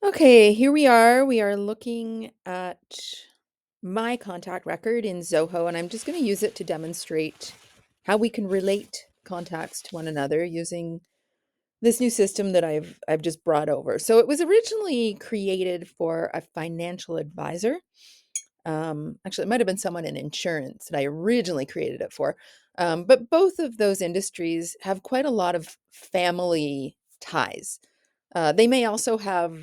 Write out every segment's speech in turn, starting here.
Okay, here we are. We are looking at my contact record in Zoho, and I'm just going to use it to demonstrate how we can relate contacts to one another using this new system that I've just brought over. So it was originally created for a financial advisor. Actually, it might have been someone in insurance that I originally created it for. But both of those industries have quite a lot of family ties. They may also have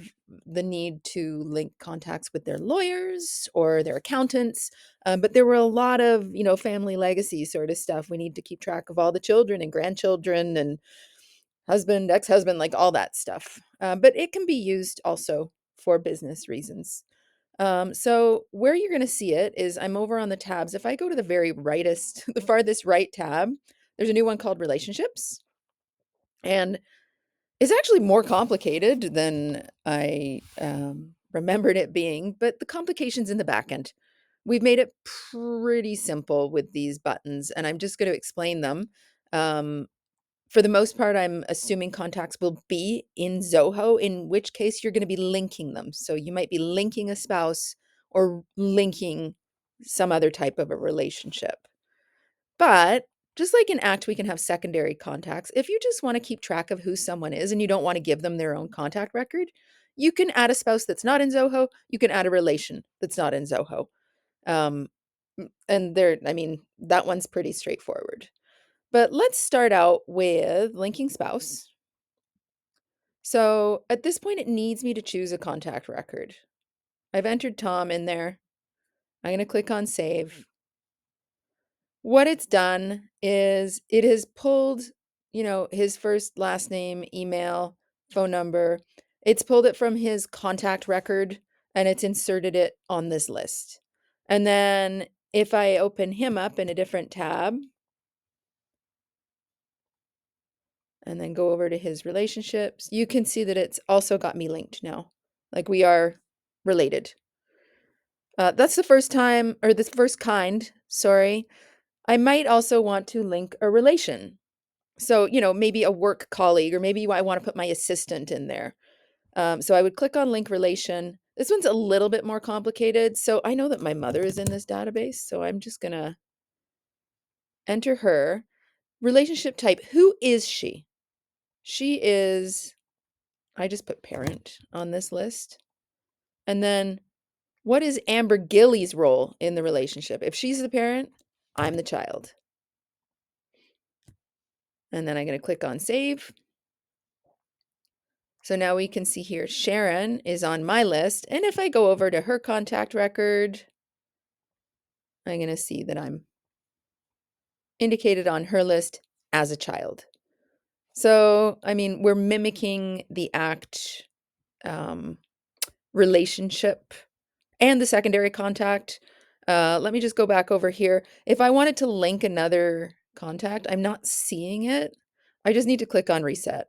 the need to link contacts with their lawyers or their accountants, but there were a lot of, family legacy sort of stuff. We need to keep track of all the children and grandchildren and husband, ex-husband, like all that stuff. But it can be used also for business reasons. So where you're going to see it is I'm over on the tabs. If I go to the very rightest, the farthest right tab, there's a new one called relationships. And it's actually more complicated than I remembered it being, but the complication's in the back end. We've made it pretty simple with these buttons, and I'm just going to explain them. Um, for the most part, I'm assuming contacts will be in Zoho, in which case you're going to be linking them. So you might be linking a spouse or linking some other type of a relationship. But just like in ACT, we can have secondary contacts. If you just want to keep track of who someone is and you don't want to give them their own contact record, you can add a spouse that's not in Zoho. You can add a relation that's not in Zoho. Um, and that one's pretty straightforward. But let's start out with linking spouse. So at this point, it needs me to choose a contact record. I've entered Tom in there. I'm going to click on save. What it's done is it has pulled, his first, last name, email, phone number. It's pulled it from his contact record and it's inserted it on this list. And then if I open him up in a different tab and then go over to his relationships, you can see that it's also got me linked now. Like we are related. That's the first time, or the first kind, sorry. I might also want to link a relation. So, maybe a work colleague, or maybe I want to put my assistant in there. So I would click on link relation. This one's a little bit more complicated. So I know that my mother is in this database. So I'm just going to enter her. Relationship type. Who is she? She is, I just put parent on this list. And then what is Amber Gilly's role in the relationship? If she's the parent, I'm the child. And then I'm going to click on save. So now we can see here, Sharon is on my list. And if I go over to her contact record, I'm going to see that I'm indicated on her list as a child. So, we're mimicking the ACT relationship and the secondary contact. Let me just go back over here. If I wanted to link another contact, I'm not seeing it. I just need to click on reset.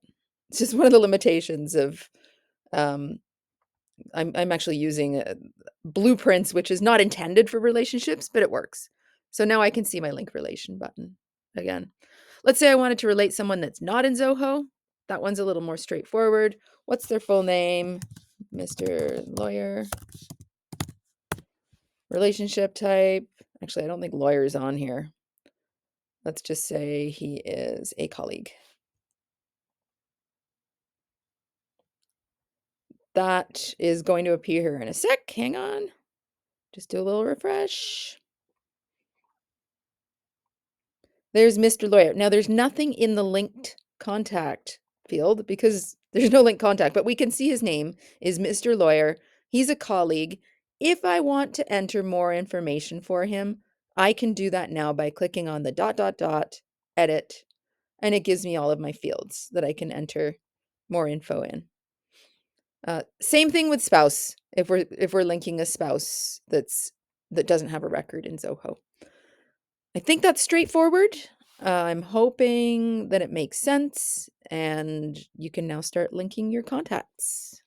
It's just one of the limitations of um, I'm actually using Blueprints, which is not intended for relationships, but it works. So now I can see my link relation button again. Let's say I wanted to relate someone that's not in Zoho. That one's a little more straightforward. What's their full name? Mr. Lawyer. Relationship type. Actually, I don't think lawyer is on here. Let's just say he is a colleague. That is going to appear here in a sec. Hang on. Just do a little refresh. There's Mr. Lawyer. Now, there's nothing in the linked contact field because there's no linked contact, but we can see his name is Mr. Lawyer. He's a colleague. If I want to enter more information for him, I can do that now by clicking on the ... edit, and it gives me all of my fields that I can enter more info in. Same thing with spouse. If we're linking a spouse that doesn't have a record in Zoho. I think that's straightforward. I'm hoping that it makes sense and you can now start linking your contacts.